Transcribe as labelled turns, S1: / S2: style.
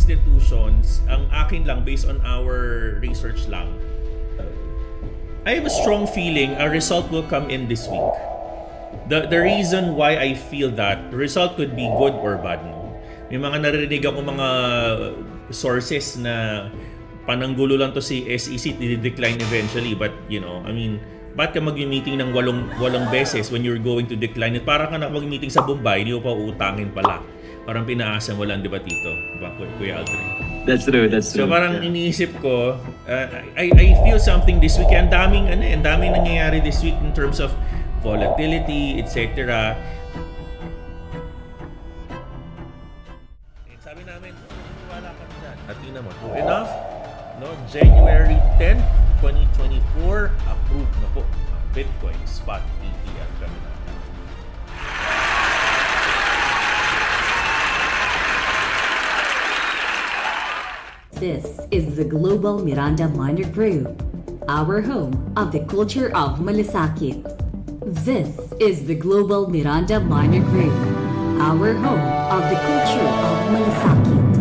S1: institutions, ang akin lang, based on our research lang, I have a strong feeling a result will come in this week. The reason why I feel that the result could be good or bad, no? May mga narinig ako mga sources na pananggulo lang to si SEC, i-decline eventually, but you know, I mean, ba't ka mag-meeting ng walong beses when you're going to decline it? Parang ka na mag-meeting sa Bombay, hindi mo pa uutangin pala. Parang pinaasa mo lang, di ba, Tito? Diba, Kuya Aldrin?
S2: That's true.
S1: So parang iniisip ko, I feel something this week. Ang daming nangyayari this week in terms of volatility, etc. Sabi namin, wala kami dyan. At yun naman, true enough, no? January 10, 2024, approved na po ang Bitcoin SPOT ETF kami na.
S3: This is the Global Miranda Miner Group, our home of the culture of Malasakit. This is the Global Miranda Miner Group, our home of the culture of Malasakit.